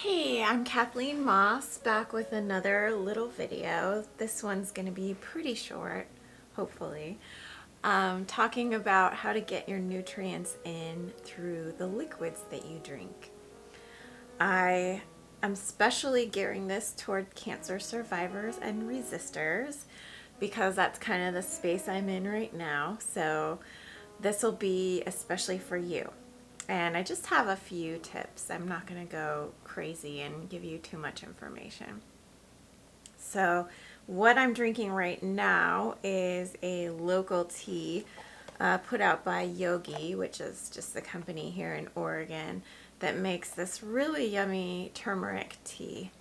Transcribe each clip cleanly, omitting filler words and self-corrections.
Hey, I'm Kathleen Moss, back with another little video. This one's going to be pretty short, hopefully, talking about how to get your nutrients in through the liquids that you drink. I am especially gearing this toward cancer survivors and resistors because that's kind of the space I'm in right now. So this will be especially for you. And I just have a few tips. I'm not going to go crazy and give you too much information. So what I'm drinking right now is a local tea put out by Yogi, which is just a company here in Oregon that makes this really yummy turmeric tea.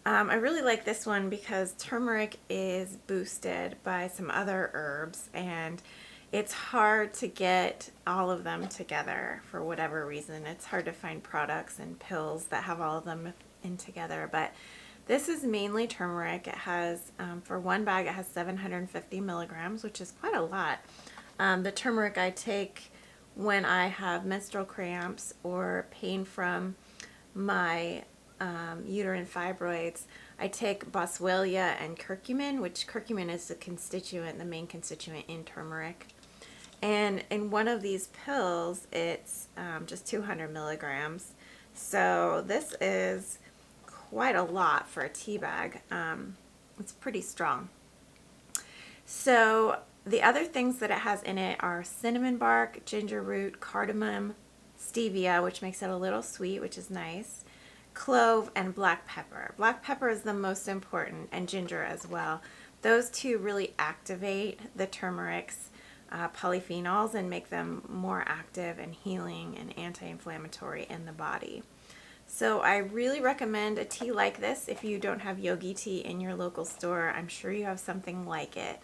I really like this one because turmeric is boosted by some other herbs, and it's hard to get all of them together for whatever reason. It's hard to find products and pills that have all of them in together, but this is mainly turmeric. It has, for one bag, it has 750 milligrams, which is quite a lot. The turmeric I take when I have menstrual cramps or pain from my uterine fibroids. I take boswellia and curcumin, which curcumin is the main constituent in turmeric. And in one of these pills, it's just 200 milligrams. So this is quite a lot for a tea bag. It's pretty strong. So the other things that it has in it are cinnamon bark, ginger root, cardamom, stevia, which makes it a little sweet, which is nice, clove, and black pepper. Black pepper is the most important, and ginger as well. Those two really activate the turmeric's polyphenols and make them more active and healing and anti-inflammatory in the body. So I really recommend a tea like this if you don't have Yogi tea in your local store. I'm sure you have something like it.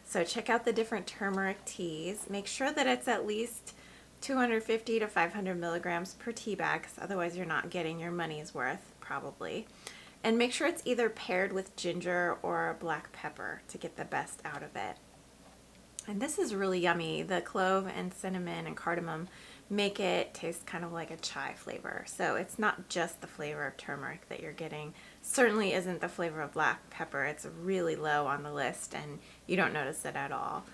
So check out the different turmeric teas. Make sure that it's at least 250 to 500 milligrams per tea bag, because otherwise you're not getting your money's worth, probably. And make sure it's either paired with ginger or black pepper to get the best out of it. And this is really yummy. The clove and cinnamon and cardamom make it taste kind of like a chai flavor. So it's not just the flavor of turmeric that you're getting. Certainly isn't the flavor of black pepper. It's really low on the list and you don't notice it at all.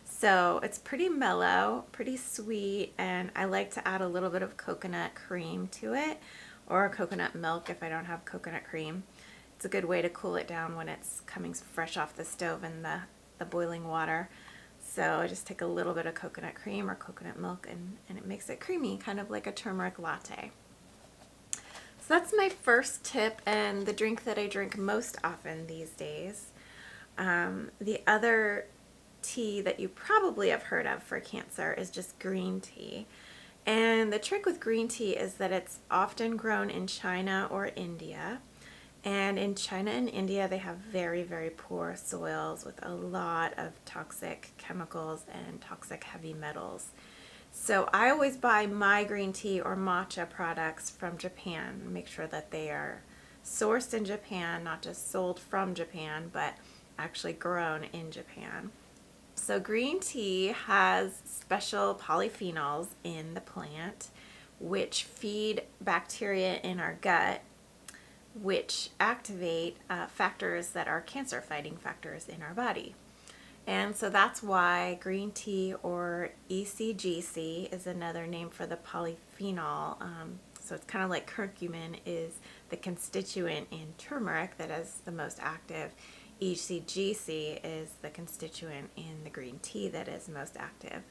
So it's pretty mellow, pretty sweet, and I like to add a little bit of coconut cream to it, or coconut milk if I don't have coconut cream. It's a good way to cool it down when it's coming fresh off the stove in the boiling water. So I just take a little bit of coconut cream or coconut milk and it makes it creamy, kind of like a turmeric latte. So that's my first tip and the drink that I drink most often these days. The other tea that you probably have heard of for cancer is just green tea. And the trick with green tea is that it's often grown in China or India. And in China and India, they have very, very poor soils with a lot of toxic chemicals and toxic heavy metals. So I always buy my green tea or matcha products from Japan. Make sure that they are sourced in Japan, not just sold from Japan, but actually grown in Japan. So green tea has special polyphenols in the plant which feed bacteria in our gut, which activate factors that are cancer-fighting factors in our body. And so that's why green tea, or EGCG, is another name for the polyphenol. So it's kind of like curcumin is the constituent in turmeric that is the most active. EGCG is the constituent in the green tea that is most active.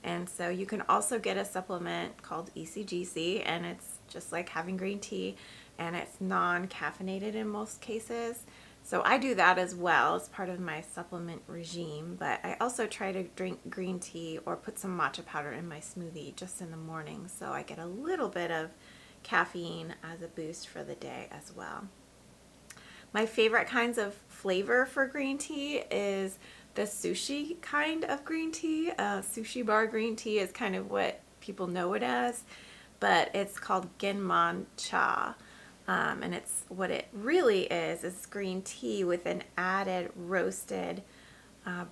And so you can also get a supplement called EGCG, and it's just like having green tea, and it's non-caffeinated in most cases. So I do that as well as part of my supplement regime, but I also try to drink green tea or put some matcha powder in my smoothie just in the morning, so I get a little bit of caffeine as a boost for the day as well. My favorite kinds of flavor for green tea is the sushi kind of green tea. Sushi bar green tea is kind of what people know it as, but it's called Genman cha. And it's what it really is green tea with an added roasted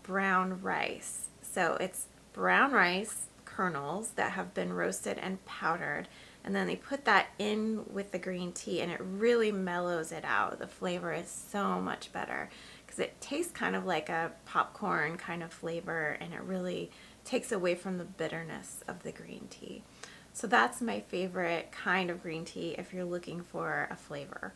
brown rice. So it's brown rice kernels that have been roasted and powdered, and then they put that in with the green tea, and it really mellows it out. The flavor is so much better because it tastes kind of like a popcorn kind of flavor, and it really takes away from the bitterness of the green tea. So that's my favorite kind of green tea if you're looking for a flavor.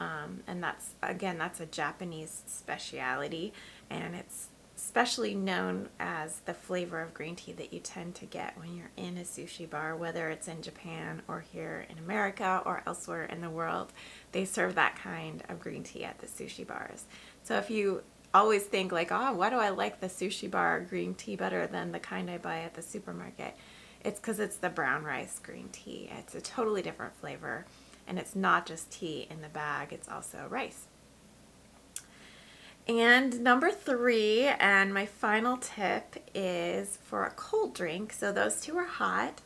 And that's, again, that's a Japanese speciality, and it's especially known as the flavor of green tea that you tend to get when you're in a sushi bar, whether it's in Japan or here in America or elsewhere in the world. They serve that kind of green tea at the sushi bars. So if you always think like, oh, why do I like the sushi bar green tea better than the kind I buy at the supermarket? It's because it's the brown rice green tea. It's a totally different flavor, and it's not just tea in the bag, it's also rice. And number 3, and my final tip, is for a cold drink. So those two are hot,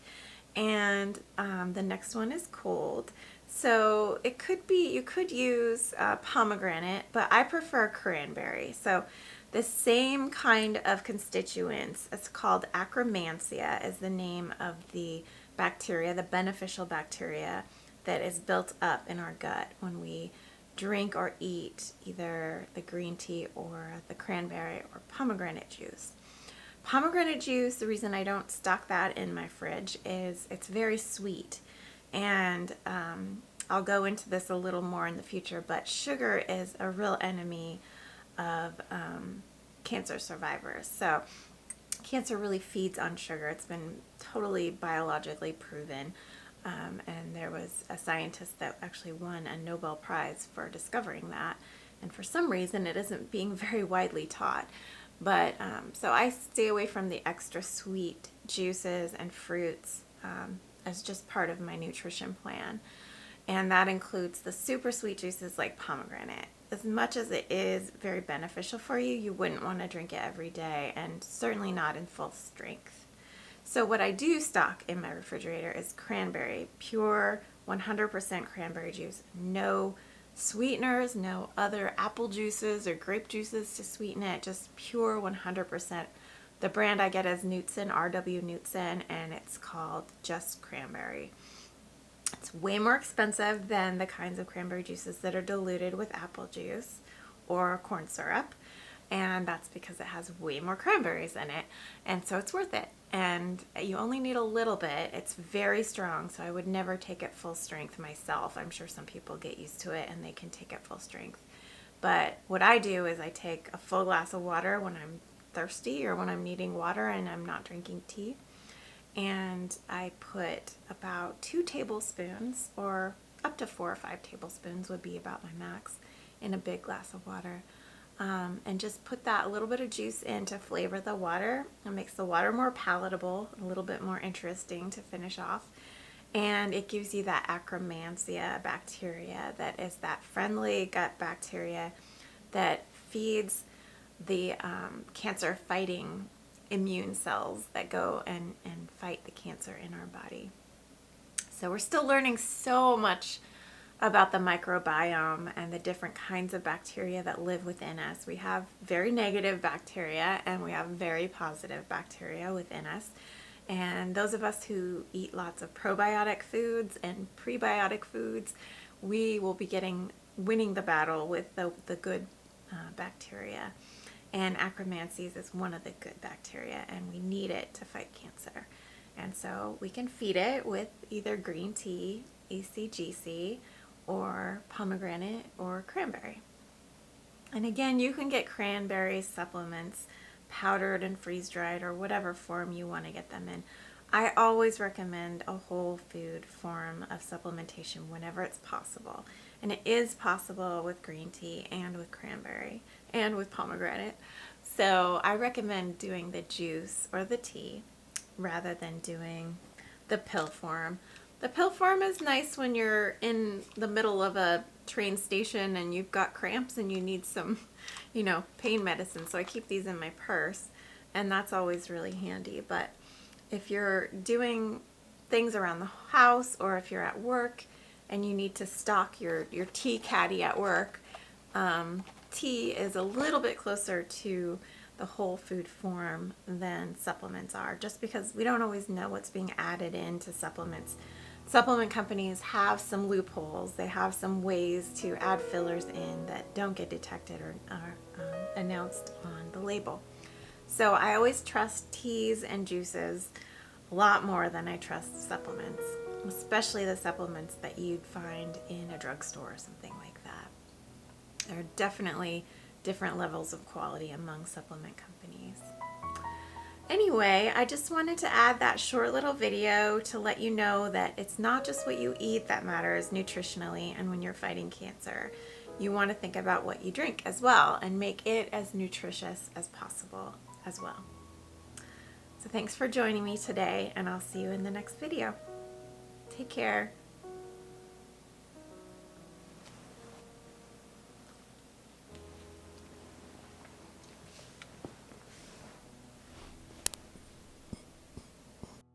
and the next one is cold. So it could be, you could use pomegranate, but I prefer cranberry. So the same kind of constituents, it's called Akkermansia, is the name of the bacteria, the beneficial bacteria that is built up in our gut when we drink or eat either the green tea or the cranberry or pomegranate juice. Pomegranate juice, the reason I don't stock that in my fridge is it's very sweet, and I'll go into this a little more in the future, but sugar is a real enemy of cancer survivors. So cancer really feeds on sugar. It's been totally biologically proven. And there was a scientist that actually won a Nobel Prize for discovering that. And for some reason, it isn't being very widely taught. But so I stay away from the extra sweet juices and fruits as just part of my nutrition plan. And that includes the super sweet juices like pomegranate. As much as it is very beneficial for you, you wouldn't want to drink it every day, and certainly not in full strength. So what I do stock in my refrigerator is cranberry, pure 100% cranberry juice. No sweeteners, no other apple juices or grape juices to sweeten it, just pure 100%. The brand I get is Knutson, RW Knutson, and it's called just cranberry. It's way more expensive than the kinds of cranberry juices that are diluted with apple juice or corn syrup, and that's because it has way more cranberries in it, and so it's worth it. And you only need a little bit. It's very strong, so I would never take it full strength myself. I'm sure some people get used to it and they can take it full strength. But what I do is I take a full glass of water when I'm thirsty or when I'm needing water and I'm not drinking tea. And I put about 2 tablespoons, or up to 4 or 5 tablespoons would be about my max, in a big glass of water. And just put that a little bit of juice in to flavor the water. It makes the water more palatable, a little bit more interesting to finish off. And it gives you that Akkermansia bacteria that is that friendly gut bacteria that feeds the cancer-fighting immune cells that go and fight the cancer in our body. So we're still learning so much about the microbiome and the different kinds of bacteria that live within us. We have very negative bacteria and we have very positive bacteria within us. And those of us who eat lots of probiotic foods and prebiotic foods, we will be winning the battle with the good bacteria. And Akkermansia is one of the good bacteria, and we need it to fight cancer. And so we can feed it with either green tea, EGCG, or pomegranate or cranberry. And again, you can get cranberry supplements powdered and freeze-dried or whatever form you want to get them in. I always recommend a whole food form of supplementation whenever it's possible. And it is possible with green tea and with cranberry and with pomegranate. So I recommend doing the juice or the tea rather than doing the pill form. The pill form is nice when you're in the middle of a train station and you've got cramps and you need some, pain medicine. So I keep these in my purse, and that's always really handy. But if you're doing things around the house, or if you're at work and you need to stock your tea caddy at work, tea is a little bit closer to the whole food form than supplements are, just because we don't always know what's being added into supplements. supplement companies have some loopholes. They have some ways to add fillers in that don't get detected or are announced on the label. So I always trust teas and juices a lot more than I trust supplements, especially the supplements that you'd find in a drugstore or something like that. There are definitely different levels of quality among supplement companies. Anyway, I just wanted to add that short little video to let you know that it's not just what you eat that matters nutritionally and when you're fighting cancer. You want to think about what you drink as well and make it as nutritious as possible as well. So thanks for joining me today, and I'll see you in the next video. Take care.